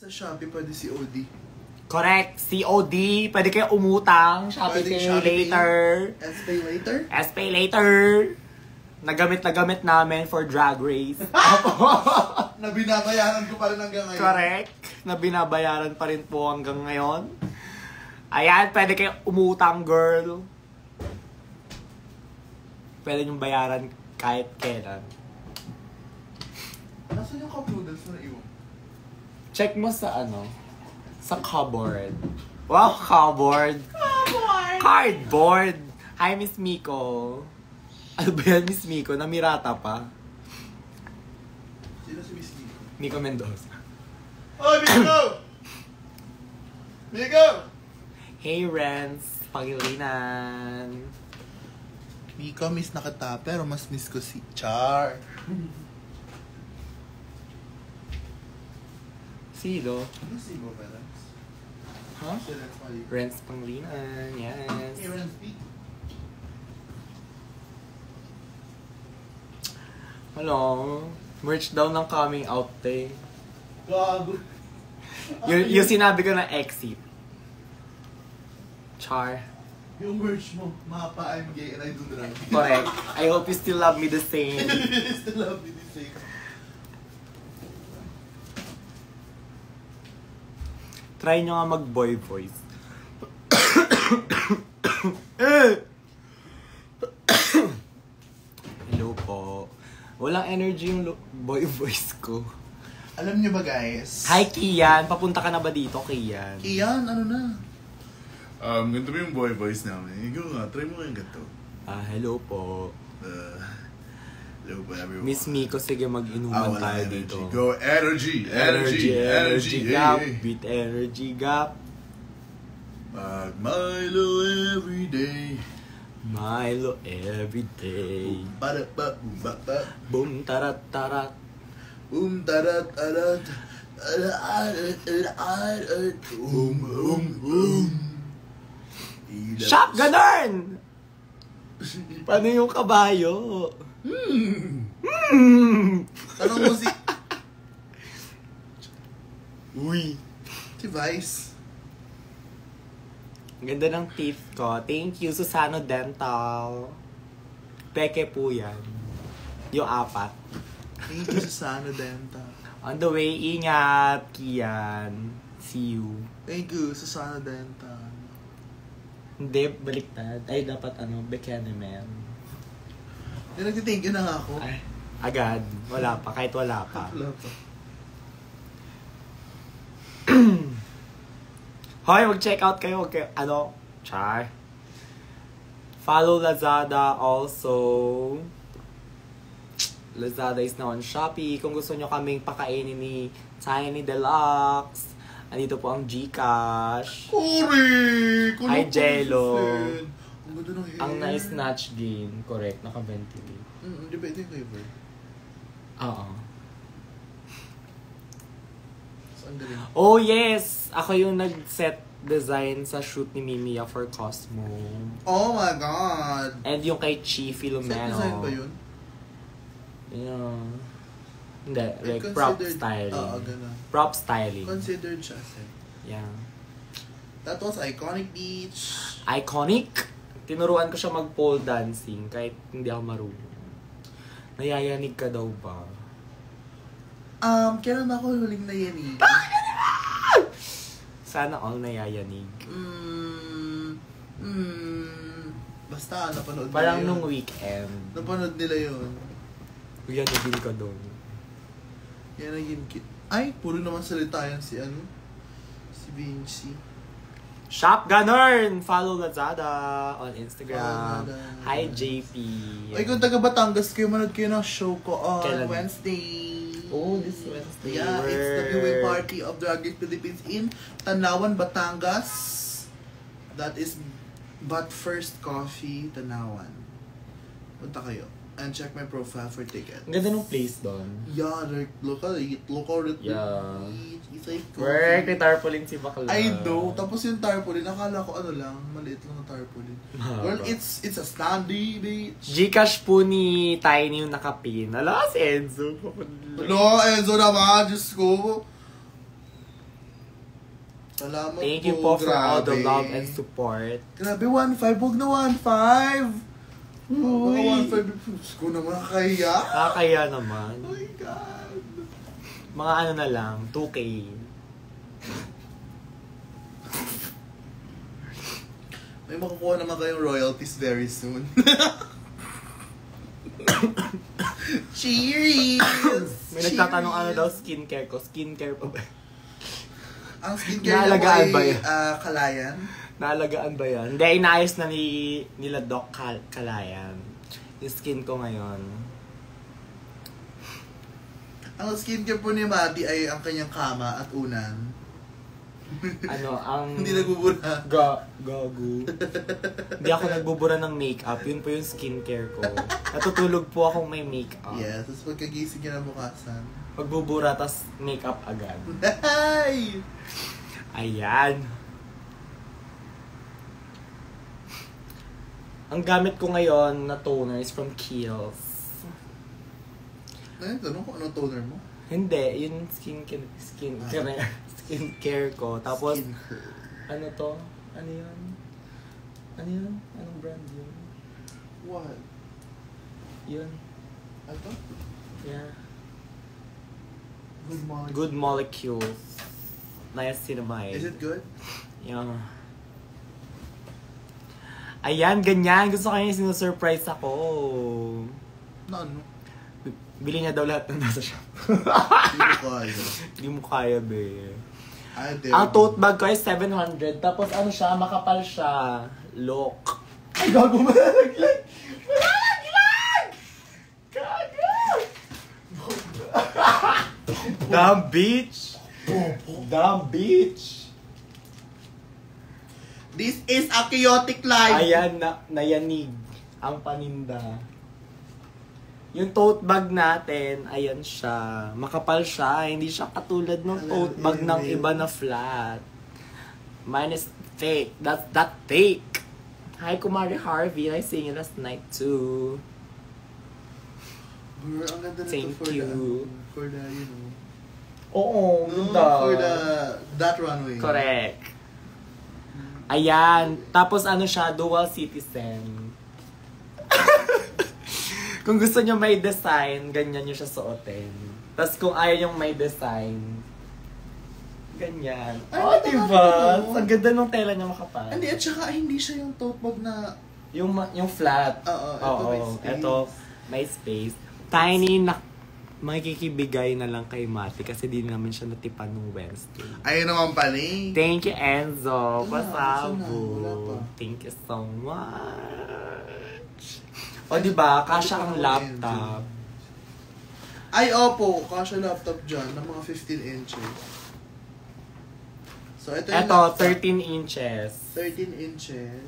Sa Shopee, pwede COD. Correct. COD. Pwede kayo umutang. Shopee Pay later. S-Pay later? S-Pay later. Nagamit namin for Drag Race. Na binabayaran ko pa rin hanggang ngayon. Correct. Na binabayaran pa rin po hanggang ngayon. Ayan, pwede kayo umutang, girl. Pwede nyo bayaran kahit kailan. Nasaan yung cup noodles na naiwan? Check mo sa sa cupboard. Wow, cupboard. Cardboard. Hi, Miss Miko. Ano ba yan, Miss Miko? Namirata pa. Sino si Miss Miko? Miko Mendoza. Oh, Miko! Miko! Hey, Renz. Pangilinan. Miko, miss na kita, pero mas miss ko si Char. Sino? Ano si Bo, Renz? Huh? Si Renz Mali. Renz Pangilinan. Yes. Hey, Renz B. Hello. Merch daw ng coming out day. Gago. Yung sinabi ko na exit. Char. Yung merch mo, Mapa, I'm gay, and I do drag. Correct. I hope you still love me the same. Still love me the same. Try nyo nga mag-boy voice. Hello po. Walang energy yung boy voice ko. Alam niyo ba, guys? Hi, Kian. Papunta ka na ba dito, Kian? Kian, ano na? Ganito ba yung boy voice namin? Ikaw nga, try mo kayong ganito. Hello po. Hello po everyone. Miss Miko, sige mag-inuman tayo energy. dito. Go, energy! Energy gap. yeah. With energy gap. Milo everyday. Milo everyday. Boom tarat tarat. Boom tarat tarat. Shop ganun! Paano yung kabayo? Tanong mo si... Uy. Si Vice. Ang ganda ng teeth ko. Thank you, Susano Dental. Peke po yan. Yung 4. Thank you, Susana Denta. On the way, ingat, Kian. See you. Thank you, Susana Denta. Hindi, baliktad. Ay, dapat Bekenemen. Nag-thank you na nga ako. Ay, agad. Wala pa, kahit wala pa. Wala pa. Hoy, mag-check out kayo. Okay, Char. Follow Lazada also. Lazada is now on Shopee. Kung gusto nyo kaming pakainin ni Tiny Deluxe, andito po ang GCash. Correct! Hi, Jello. Ang ganda ng hair. Ang nice snatch game. Correct, naka-ventilate. Hindi ba ito yung flavor? Oo. Ang galing. Oh, yes! Ako yung nag-set design sa shoot ni Mimiya for Cosmo. Oh my God! And yung kay Chi Filomeno. Set design ba yun? Yeah. Hindi, like Considered- prop styling. Oo, gano'n. Prop styling. Considered siya set. Yeah. That was Iconic Beach. Iconic! Tinuruan ko siya mag-pole dancing kahit hindi ako marunong. Nayayanig ka daw ba? Kailan ako huling nayanig? Sana all nayayanig. Basta, napanood Parang nila yun. nung weekend. Napanood nila yun. Yanigin ka doon. Yan naging ay, puro naman salita yan si si Vinci. Shop Ganern! Follow Lazada on Instagram. Follow Lazada. Hi, JP. Ay, kung taga Batangas kayo, manood kayo ng show ko on Kailan? Wednesday. Oh, this Wednesday. Yeah, it's the viewing party of Drag Race Philippines in Tanawan, Batangas. That is But First Coffee, Tanawan. Punta kayo. And check my profile for tickets. Ang ganda ng place doon. Yeah, like, local Yeah. It's like Work ni tarpaulin si Bakla. I know. Tapos yung tarpaulin, akala ko lang, maliit lang na tarpaulin. Well, it's a standy beach. Gcash po ni Tiny yung nakapin. Ala, si Enzo. No, Enzo naman, Diyos ko. Salamat Thank you po for all the grabe. love and support. Grabe, 1.5. Huwag na 1.5. Mga 1.5. Diyos ko naman, kaya. Kaya naman. Oh my God. Mga ano na lang, 2K. May makukuha naman kayong royalties very soon. Cheers! May nagtatanong ano daw skincare ko. Skincare pa ba? Ang skincare Naalagaan mo ba ay yan? Kalayan. Naalagaan ba yan? Hindi, inayos na nila Doc Kalayan. Yung skin ko ngayon. Ang skincare po ni Maddie ay ang kanyang kama at unan. Ano, ang... Hindi nagbubura. Gago. Hindi ako nagbubura ng makeup. Yun po yung skincare ko. Natutulog po akong may makeup. Yes, tapos pagkagising niya na bukasan. Magbubura, tas makeup agad. Ay! Ayan. Ang gamit ko ngayon na toner is from Kiehl's. Ay, tanong ko ano toner mo? Hindi, yun skincare ko. Tapos, Skincare. ano to? Ano yun? Ano yun? Anong brand yun? What? Yun. Ito? Yeah. Good morning. Good Molecules. Niacinamide. Is it good? Yeah. Ayan, ganyan. Gusto ko yung sinusurprise ako. Na ano? Bili niya daw lahat ng nasa shop. Hindi ko kaya. Hindi mo kaya, be. Ay, Ang tote bag ko ay 700. Tapos ano siya, makapal siya. Look. Ay, gago, malalaglag! Malalaglag! Gago! Damn bitch! Damn bitch! This is a chaotic life. Ayan, nayanig ang paninda. Yung tote bag natin, ayan siya. Makapal siya. Hindi siya katulad ng tote bag ng iba na flat. Mine is fake. That's that fake. Hi, Kumari Harvey. I sing you last night too. Girl, ang ganda nito Thank for you. for the, you know. Oo, No, ganda. for that runway. Correct. Ayan. Tapos ano siya, dual citizen. Kung gusto nyo may design, ganyan nyo siya suotin. Tapos kung ayaw yung may design, ganyan. Ay, Oh, ganda diba? nga Ang ganda ng tela niya makapal. Hindi, at saka hindi siya yung tote bag na... Yung flat. Oo, ito may space. Ito, may space. Tiny na makikibigay na lang kay Mati kasi di naman siya natipan nung Wednesday. Ayun naman pala eh. Thank you, Enzo. Wala, Pasabo. wala pa. Thank you so much. O, diba? Kasha ang laptop. Ay, opo. Kasha laptop dyan ng mga 15 inches. So, ito yung Ito, laptop. 13 inches. 13 inches.